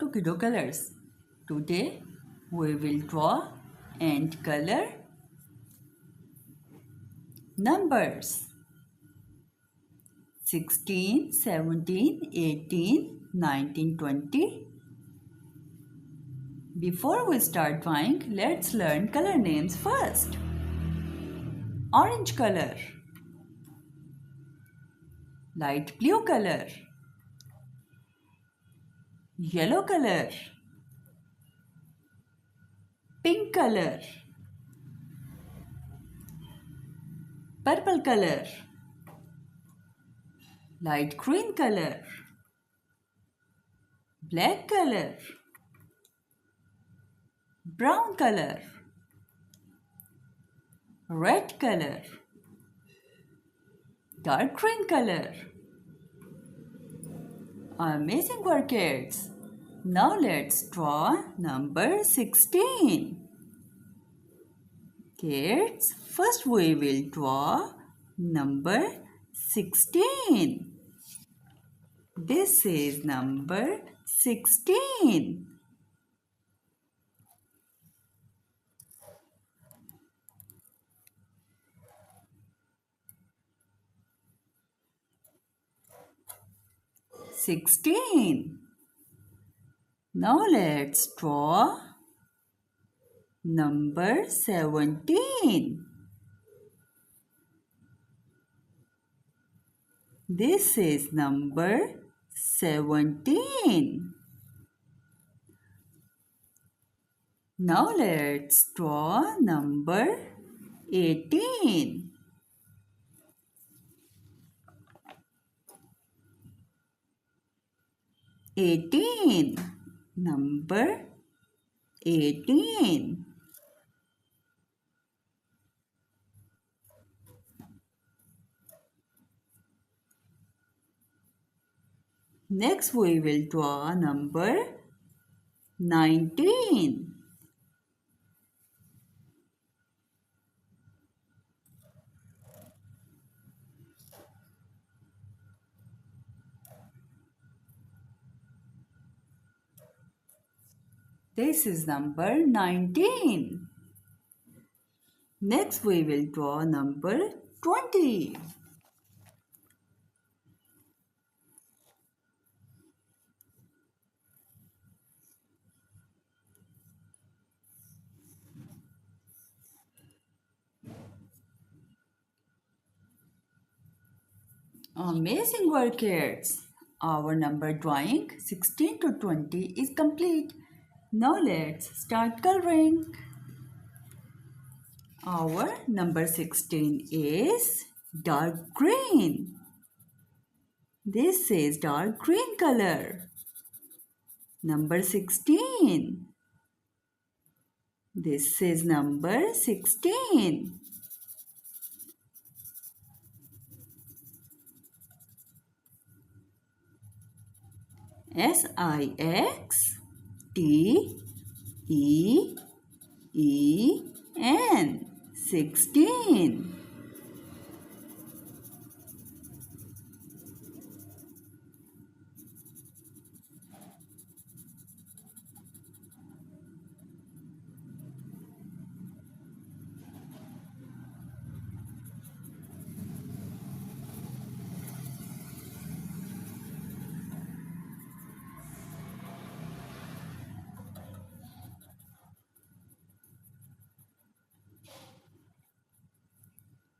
to Kiddo Colors. Today we will draw and color numbers 16, 17, 18, 19, 20. Before we start drawing, let's learn color names first. Orange color, light blue color, yellow color, pink color, purple color, light green color, black color, brown color, red color, dark green color. Amazing work, kids. Now let's draw number 16. Kids, first we will draw number 16. This is number 16. Now let's draw number 17. This is number 17. Now let's draw number 18. Number 18. Next we will draw number 19. This is number 19. Next we will draw number 20. Amazing work, kids. Our number drawing 16 to 20 is complete. Now let's start coloring. Our number 16 is dark green. This is dark green color. Number 16. This is number 16. SIXTEEN 16.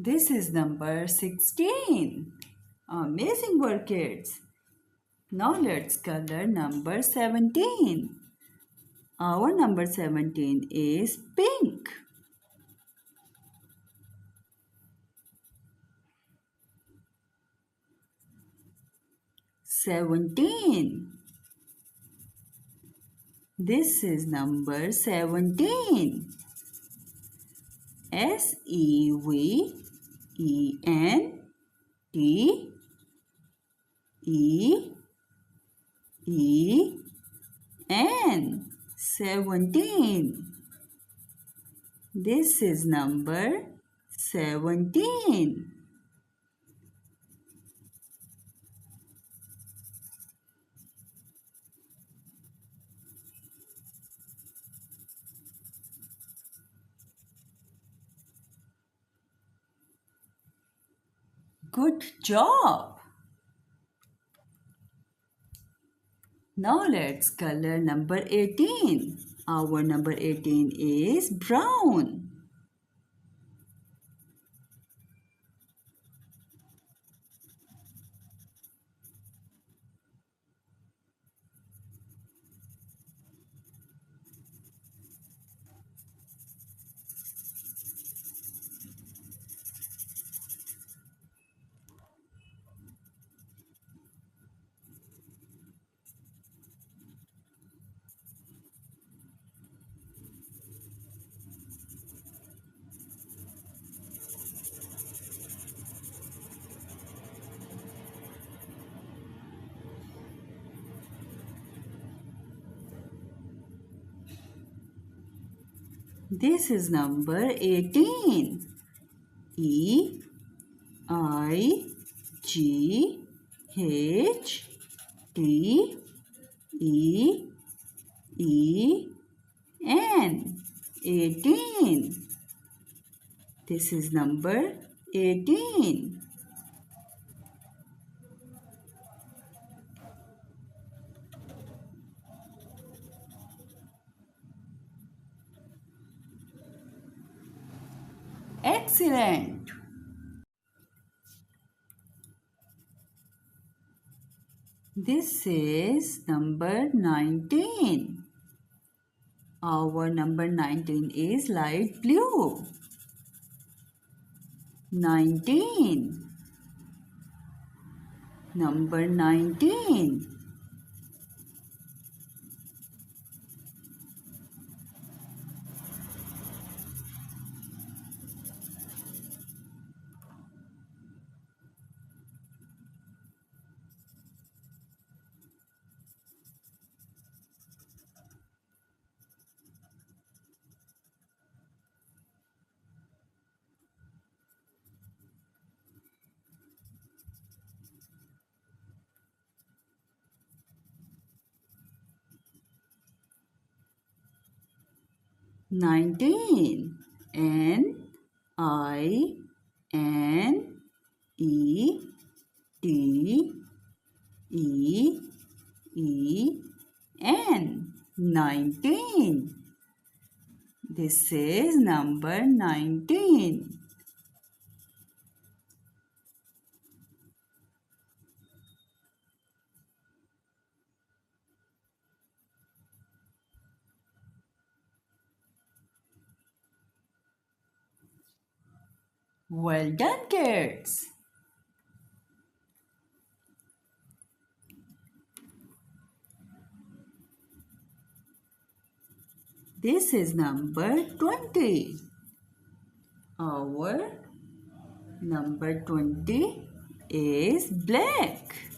This is number 16. Amazing work, kids. Now let's color number 17. Our number 17 is pink. 17. This is number 17. SEVENTEEN 17. This is number 17. Good job! Now let's color number 18. Our number 18 is brown. This is number 18. E I G H T E E N 18. This is number 18. Excellent. This is number 19. Our number 19 is light blue. 19. Number 19. Nineteen. N-I-N-E-T-E-E-N. 19. This is number 19. Well done, kids. This is number 20. Our number 20 is black.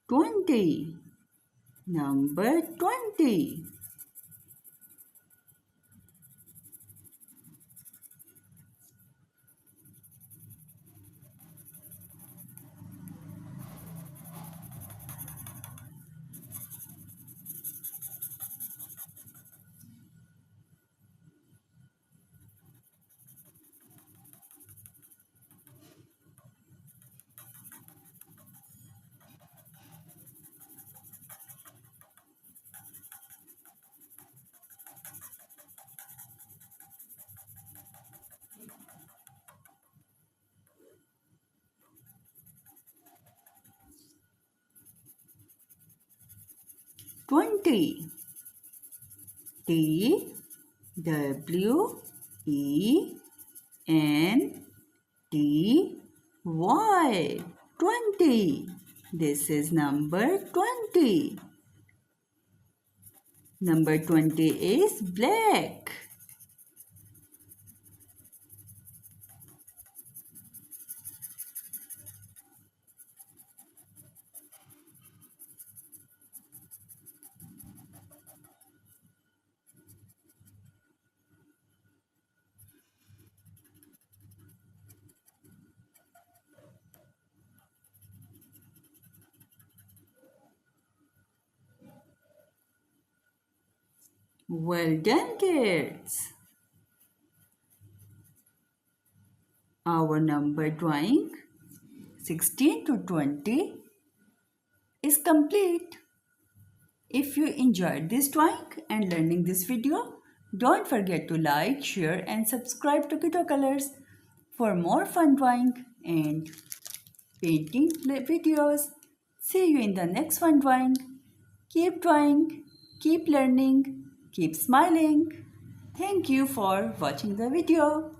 20. Number 20. 20. T W E N T Y. 20. This is number 20. Number 20 is black. Well done, kids. Our number drawing 16 to 20 is complete. If you enjoyed this drawing and learning this video, don't forget to like, share and subscribe to Kiddo Colors for more fun drawing and painting videos. See you in the next fun drawing. Keep drawing, keep learning, keep smiling. Thank you for watching the video.